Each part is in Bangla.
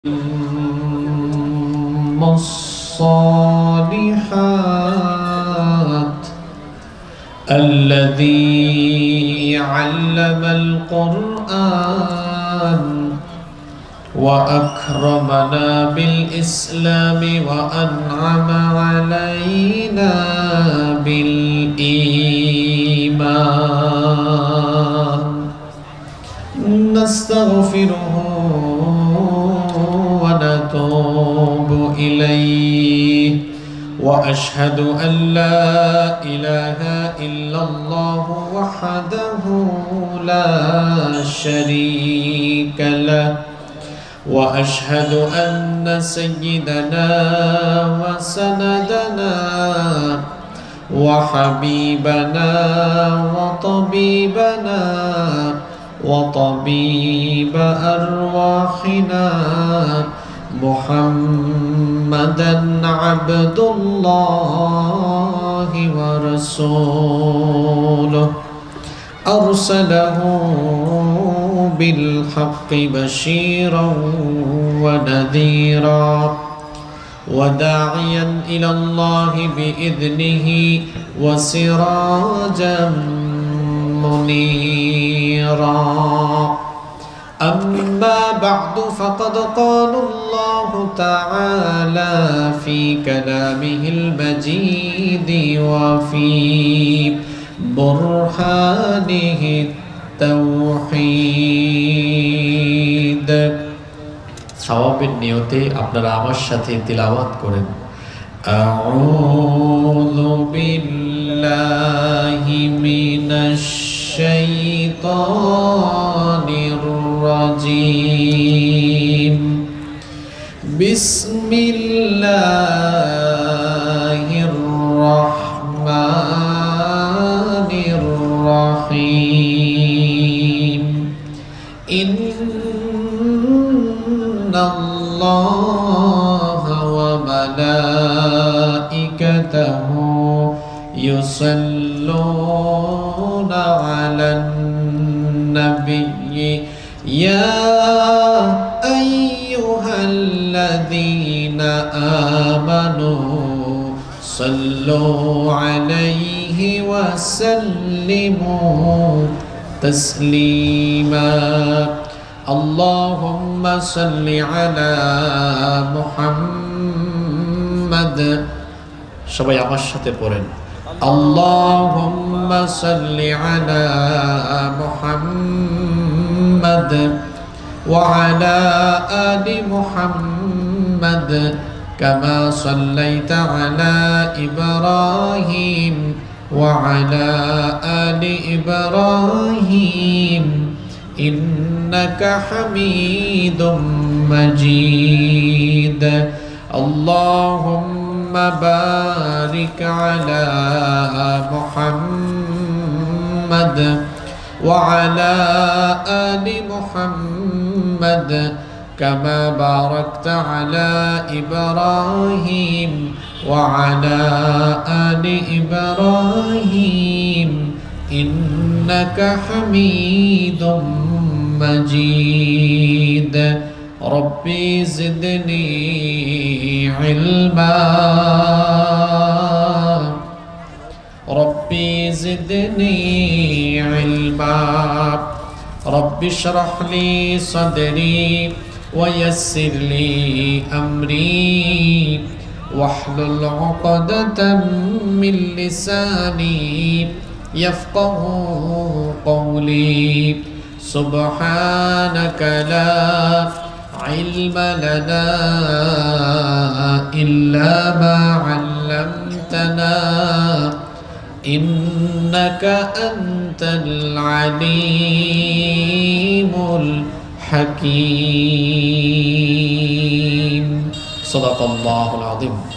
الصالحات الذي علم القرآن وأكرمنا بالإسلام وأنعم علينا بالإيمان نستغفره ونتوب إليه وأشهد أن لا إله إلا الله وحده لا شريك له وأشهد أن سيدنا وسندنا وحبيبنا وطبيبنا وطبيب أرواحنا محمدًا عبد الله ورسوله أرسله بالحق بشيرا ونذيرا وداعيا إلى الله بإذنه وسراجا منيرا أما بعد فقد قال الله تعالى في كلامه المجيد وفي برهانه التوحيد সওয়াবের নিয়তে আপনারা আমার সাথে তিলাওয়াত করেন আউযু বিল্লাহি মিনাশ শাইতানির রাজিম বিসমিল্লাহির রহমানির রহিম ইন্নাল্লাহা ওয়া মালাইকাতাহু ইউসাল্লুনা আলান নাবিয়্যি ইয়া আইয়ুহাল্লাযীনা আমানু সাল্লু আলাইহি ওয়া সাল্লিমু তাসলিমা আল্লাহুম্মা সাল্লি আলা মুহাম্মাদ সবাই আমার সাথে পড়েন আল্লাহুম্মা সাল্লি আলা মুহাম্মাদ ওয়া আলা আলি মুহাম্মাদ কামা সাল্লাইতা আলা ইব্রাহিম ওয়া আলা আলি ইব্রাহিম ইন্নাকা হামিদুম মাজিদ আল্লাহুম্মা বারিক আলা মুহাম্মাদ ওয়া আলা আলি মুহাম্মাদ কামা বারাকতা আলা ইব্রাহিম ওয়া আলা আলি ইব্রাহিম ইন্নাকা হামিদুম মাজিদ রব্বি জিদনি ইলমা রব্বি জিদনি ইলমা রব্বি ইশরাহ লি সাদরি ওয়া ইয়াসসির লি আমরি ওয়াহলুল উকদাতাম মিন লিসানি يفقه قولي سبحانك لا علم لنا إلا ما علمتنا إنك أنت العليم الحكيم صدق الله العظيم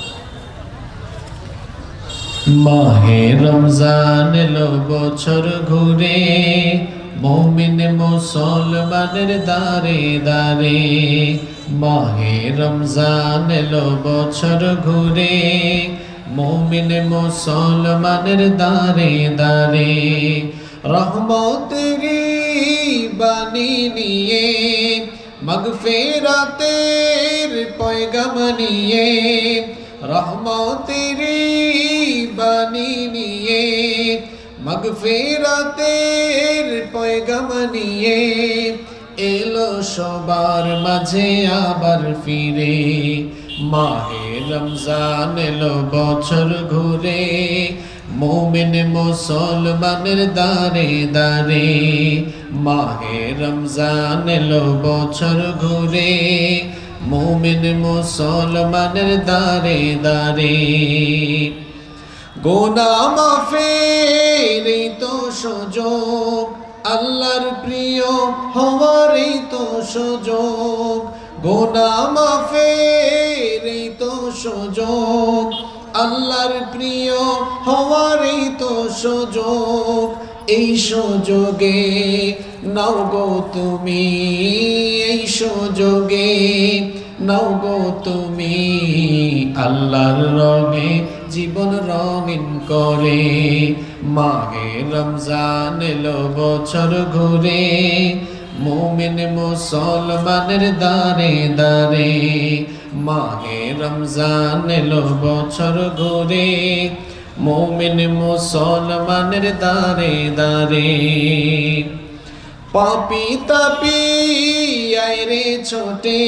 মাহে রমজান এলো বছর ঘুরে মুমিন মুসলমানের দারে দারে মাহে রমজান এলো বছর ঘুরে মুমিন মুসলমানের দারে দারে রহমতের বাণী নিয়ে মাগফিরাতের পয়গাম নিয়ে, রহমতের বাণী নিয়ে, মাগফিরাতের পয়গাম নিয়ে এলো সবার মাঝে আবার ফিরে। মাহে রমজান এলো বছর ঘুরে, মুমিন মুসলমানের দারে দারে। মাহে রমজান এলো বছর ঘুরে, মুমিন মুসলমানের দারে দারে। গুনাহ মাফের এই তো সুযোগ, আল্লাহর প্রিয় হওয়ার এই তো সুযোগ। গুনাহ মাফের এই তো সুযোগ, আল্লাহর প্রিয় হওয়ার এই তো সুযোগ। এই সুযোগে নাও গো তুমি, এই সুযোগে নাও গো তুমি, আল্লাহর রঙে জীবন রঙিন করে। মাহে রমজান এলো বছর ঘুরে, মুমিন মুসলমানের দারে দারে। মাহে রমজান এলো বছর ঘুরে, মুমিন মুসলমানের দারে দারে। পাপী তাপী আইরে ছোটে,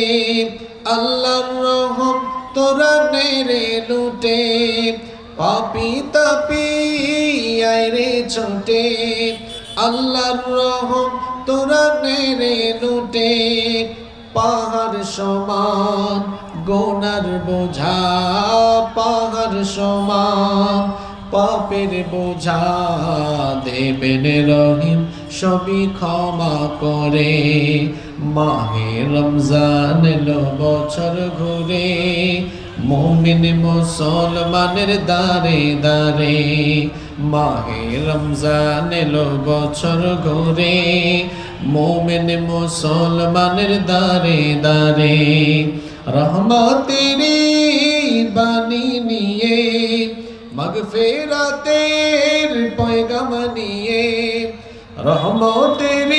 আল্লাহর রহম তোরা নেরে লুটে। পাপী তাপী আইরে ছোটে, আল্লাহর রহম তোরা নেরে লুটে। পাহাড় সমান গুনার বোঝা, পাহাড় সমান পাপের বোঝা, দেবেন রহিম সবই ক্ষমা করে। মাহে রমজান এলো বছর ঘুরে, মুমিন মুসলমানের দারে দারে। মাহে রমজান এলো বছর ঘুরে, মুমিন মুসলমানের দারে দারে। রহমতের বাণী নিয়ে, মাগফিরাতের পয়গাম নিয়ে, রহমতের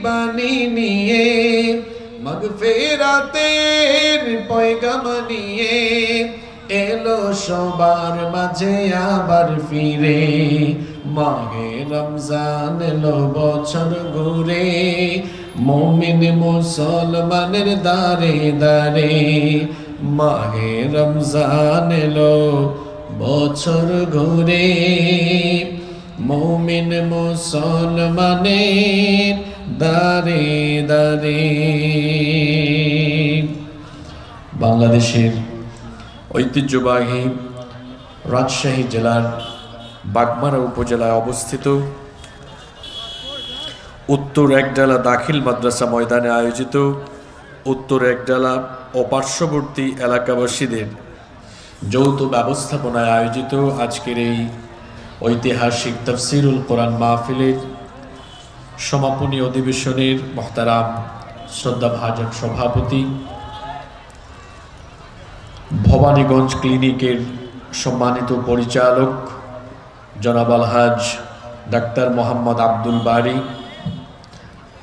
বাণী নিয়ে, মাগফিরাতের পয়গাম নিয়ে এলো সবার মাঝে আবার ফিরে। মাহে রমজান এলো বছর ঘুরে, মুমিন মুসলমানের দারে দারে। মাহে রমজান এলো বছর ঘুরে, মুমিন মুসলমানের দারে দারে। বাংলাদেশের ঐতিহ্যবাহী রাজশাহী জেলার বাগমারা উপজেলায় অবস্থিত উত্তর একডালা দাখিল মাদ্রাসা ময়দানে আয়োজিত উত্তর একডালা ও পার্শ্ববর্তী এলাকাবাসীদের যৌথ ব্যবস্থাপনায় আয়োজিত আজকের এই ঐতিহাসিক তাফসিরুল কোরআন মাহফিলের সমাপনী অধিবেশনের মোহতারাম শ্রদ্ধাভাজন সভাপতি, ভবানীগঞ্জ ক্লিনিকের সম্মানিত পরিচালক জনাব আলহাজ ডাক্তার মোহাম্মদ আব্দুল বারী,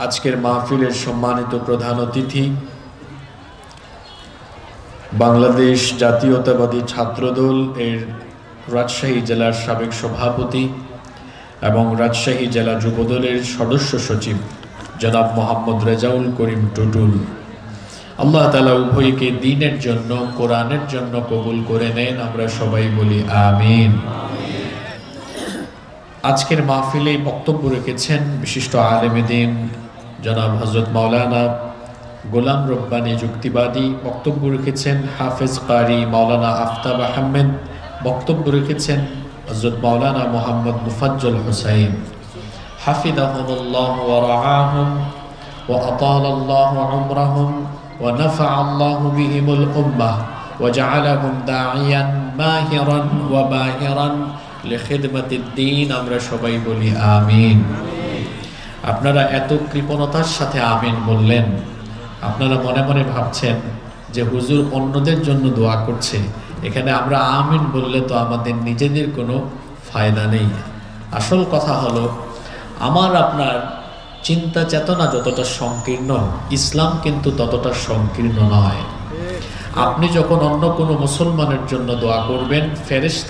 আজকের মাহফিলের সম্মানিত প্রধান অতিথি বাংলাদেশ জাতীয়তাবাদী ছাত্রদল এর রাজশাহী জেলার সাবেক সভাপতি এবং রাজশাহী জেলা যুবদলের সদস্য সচিব জনাব মোহাম্মদ রেজাউল করিম টুটুল, আল্লাহ তাআলা উভয়কে দ্বীনের জন্য কোরআনের জন্য কবুল করে নেন, আমরা সবাই বলি আমিন। আজকের মাহফিলে বক্তব্য রেখেছেন বিশিষ্ট আলেমে দ্বীন জনাব হযরত মাওলানা গোলাম রব্বানী যুক্তিবাদী, বক্তব্য রেখেছেন হাফেজ কারি মাওলানা আফতাব আহমেদ, বক্তব্য রেখেছেন হযরত মাওলানা মোহাম্মদ মুফাজ্জল হুসাইন হাফিজাহুমুল্লাহ ওয়া রাআহুম ওয়া আতালাল্লাহু উমরাহুম ওয়া নাফাআল্লাহু বিহিমুল উম্মাহ ওয়া জাআলাহুম দাঈয়ান মাহিরান ওয়া বাহিরান লিখিদমাতিদ দ্বীন, আমরা সবাই বলি আমিন। আপনারা এত কৃপণতার সাথে আমিন বললেন, আপনারা মনে মনে ভাবছেন যে হুজুর অন্যদের জন্য দোয়া করছে, এখানে আমরা আমিন বললে তো আমাদের নিজেদের কোনো ফায়দা নেই। আসল কথা হলো আমার আপনার চিন্তা চেতনা যতটা সংকীর্ণ, ইসলাম কিন্তু ততটা সংকীর্ণ নয়। আপনি যখন অন্য কোনো মুসলমানের জন্য দোয়া করবেন, ফেরেশতা